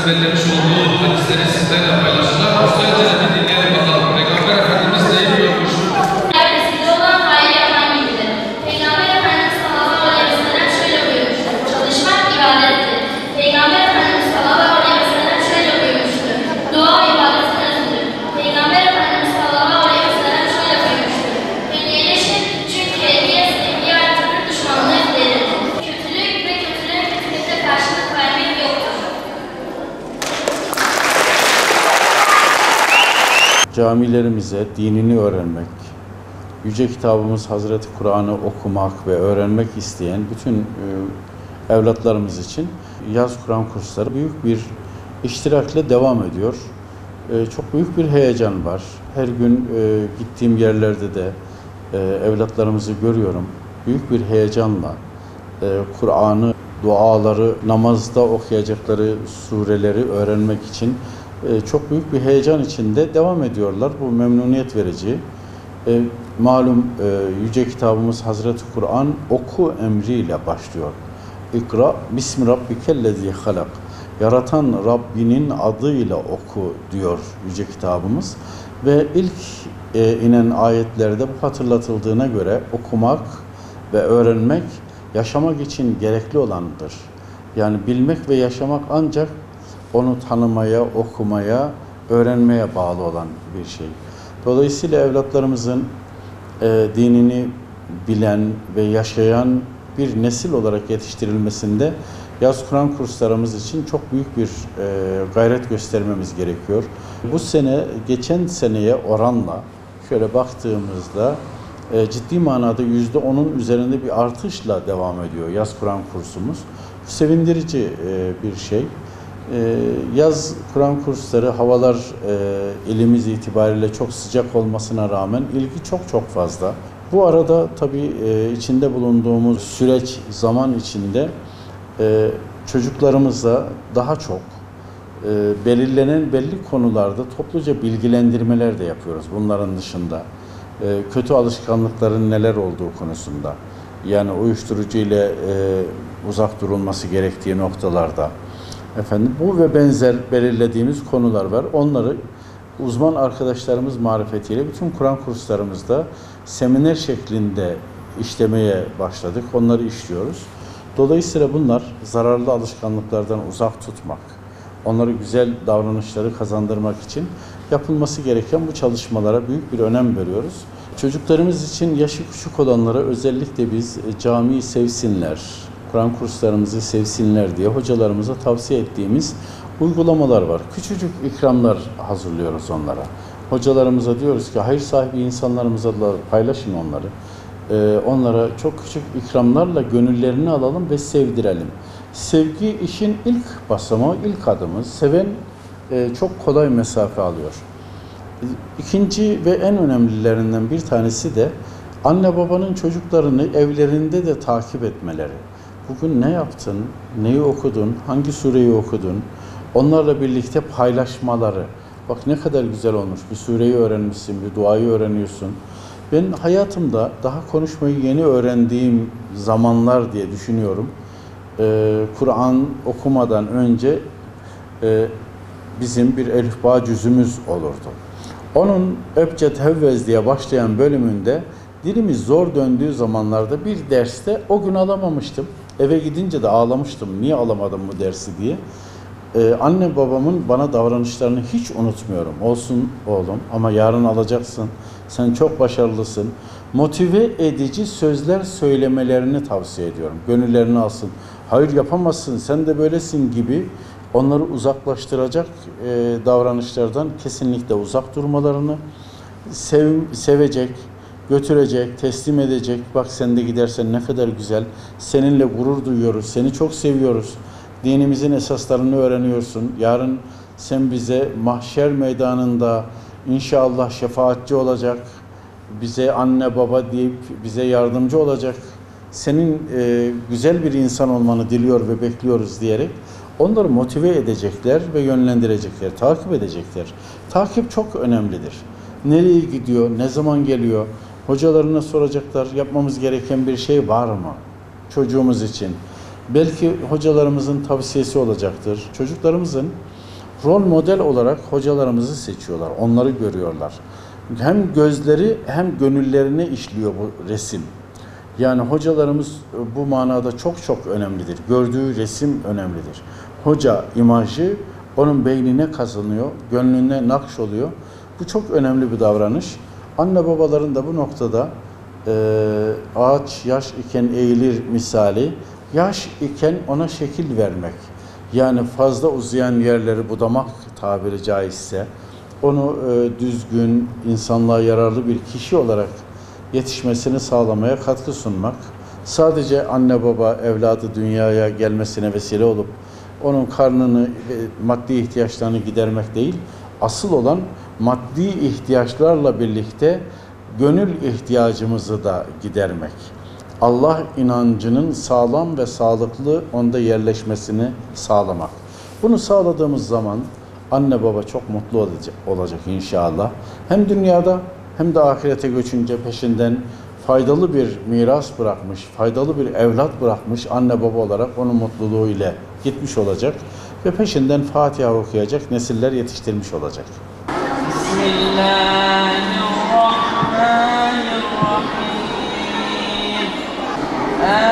ezberlemiş olduğu hadisleri sizlerle paylaşacağım. Önce de bir dinleyelim bakalım. Peygamber Efendimiz ne diyormuş? Sizde olan hayır yapan gibidir. Peygamber Efendimiz sallallahu aleyhi ve sellem şöyle buyurmuştur. Çalışmak ibadettir. Peygamber Efendimiz sallallahu aleyhi ve sellem şöyle buyurmuştur. Dua ibadetin özüdür. Peygamber Efendimiz sallallahu aleyhi ve sellem şöyle buyurmuştur. Hediyeleşin çünkü hediye sevgiye artırır, düşmanlığı giderir. Kötülük ve kötülüğe kötülükle karşılık vermek yoktur. Camilerimize dinini öğrenmek, Yüce Kitabımız Hazreti Kur'an'ı okumak ve öğrenmek isteyen bütün evlatlarımız için yaz Kur'an kursları büyük bir iştirakle devam ediyor. Çok büyük bir heyecan var. Her gün gittiğim yerlerde de evlatlarımızı görüyorum. Büyük bir heyecanla Kur'an'ı, duaları, namazda okuyacakları sureleri öğrenmek için çok büyük bir heyecan içinde devam ediyorlar. Bu memnuniyet verici. Malum Yüce Kitabımız Hazreti Kur'an oku emriyle başlıyor. İkra bismi rabbikellezî halak. Yaratan Rabbinin adıyla oku diyor Yüce Kitabımız. Ve ilk inen ayetlerde bu hatırlatıldığına göre okumak ve öğrenmek yaşamak için gerekli olandır. Yani bilmek ve yaşamak ancak onu tanımaya, okumaya, öğrenmeye bağlı olan bir şey. Dolayısıyla evlatlarımızın dinini bilen ve yaşayan bir nesil olarak yetiştirilmesinde yaz Kur'an kurslarımız için çok büyük bir gayret göstermemiz gerekiyor. Bu sene geçen seneye oranla şöyle baktığımızda ciddi manada %10'un üzerinde bir artışla devam ediyor yaz Kur'an kursumuz. Sevindirici bir şey. Yaz Kur'an kursları havalar ilimiz itibariyle çok sıcak olmasına rağmen ilgi çok fazla. Bu arada tabii içinde bulunduğumuz süreç zaman içinde çocuklarımıza daha çok belirlenen belli konularda topluca bilgilendirmeler de yapıyoruz bunların dışında. Kötü alışkanlıkların neler olduğu konusunda, yani uyuşturucu ile uzak durulması gerektiği noktalarda, bu ve benzer belirlediğimiz konular var. Onları uzman arkadaşlarımız marifetiyle bütün Kur'an kurslarımızda seminer şeklinde işlemeye başladık. Onları işliyoruz. Dolayısıyla bunlar zararlı alışkanlıklardan uzak tutmak, onları güzel davranışları kazandırmak için yapılması gereken bu çalışmalara büyük bir önem veriyoruz. Çocuklarımız için yaşı küçük olanlara özellikle biz camiyi sevsinler, Kur'an kurslarımızı sevsinler diye hocalarımıza tavsiye ettiğimiz uygulamalar var. Küçücük ikramlar hazırlıyoruz onlara. Hocalarımıza diyoruz ki hayır sahibi insanlarımıza da paylaşın onları. Onlara çok küçük ikramlarla gönüllerini alalım ve sevdirelim. Sevgi işin ilk basamağı, ilk adımı. Seven çok kolay mesafe alıyor. İkinci ve en önemlilerinden bir tanesi de anne babanın çocuklarını evlerinde de takip etmeleri. Bugün ne yaptın, neyi okudun, hangi sureyi okudun, onlarla birlikte paylaşmaları. Bak ne kadar güzel olmuş, bir sureyi öğrenmişsin, bir duayı öğreniyorsun. Ben hayatımda daha konuşmayı yeni öğrendiğim zamanlar diye düşünüyorum. Kur'an okumadan önce bizim bir elifba cüzümüz olurdu. Onun Ebced Hevvez diye başlayan bölümünde dilimiz zor döndüğü zamanlarda bir derste o gün alamamıştım. Eve gidince de ağlamıştım. Niye alamadım bu dersi diye. Anne babamın bana davranışlarını hiç unutmuyorum. Olsun oğlum ama yarın alacaksın. Sen çok başarılısın. Motive edici sözler söylemelerini tavsiye ediyorum. Gönüllerini alsın. Hayır yapamazsın, sen de böylesin gibi onları uzaklaştıracak davranışlardan kesinlikle uzak durmalarını, sevecek, götürecek, teslim edecek. Bak sen de gidersen ne kadar güzel. Seninle gurur duyuyoruz, seni çok seviyoruz. Dinimizin esaslarını öğreniyorsun. Yarın sen bize mahşer meydanında inşallah şefaatçi olacak. Bize anne baba deyip bize yardımcı olacak. Senin güzel bir insan olmanı diliyor ve bekliyoruz diyerek onları motive edecekler ve yönlendirecekler, takip edecekler. Takip çok önemlidir. Nereye gidiyor, ne zaman geliyor? Hocalarına soracaklar, yapmamız gereken bir şey var mı çocuğumuz için? Belki hocalarımızın tavsiyesi olacaktır. Çocuklarımızın rol model olarak hocalarımızı seçiyorlar, onları görüyorlar. Hem gözleri hem gönüllerine işliyor bu resim. Yani hocalarımız bu manada çok çok önemlidir. Gördüğü resim önemlidir. Hoca imajı onun beynine kazanıyor, gönlüne nakş oluyor. Bu çok önemli bir davranış. Anne babaların da bu noktada ağaç yaş iken eğilir misali, yaş iken ona şekil vermek. Yani fazla uzayan yerleri budamak tabiri caizse, onu düzgün, insanlığa yararlı bir kişi olarak yetişmesini sağlamaya katkı sunmak. Sadece anne baba evladı dünyaya gelmesine vesile olup onun karnını, maddi ihtiyaçlarını gidermek değil, asıl olan maddi ihtiyaçlarla birlikte gönül ihtiyacımızı da gidermek. Allah inancının sağlam ve sağlıklı onda yerleşmesini sağlamak. Bunu sağladığımız zaman anne baba çok mutlu olacak inşallah. Hem dünyada hem de ahirete göçünce peşinden faydalı bir miras bırakmış, faydalı bir evlat bırakmış anne baba olarak onun mutluluğu ile gitmiş olacak ve peşinden Fatiha okuyacak nesiller yetiştirmiş olacak. Bismillahirrahmanirrahim.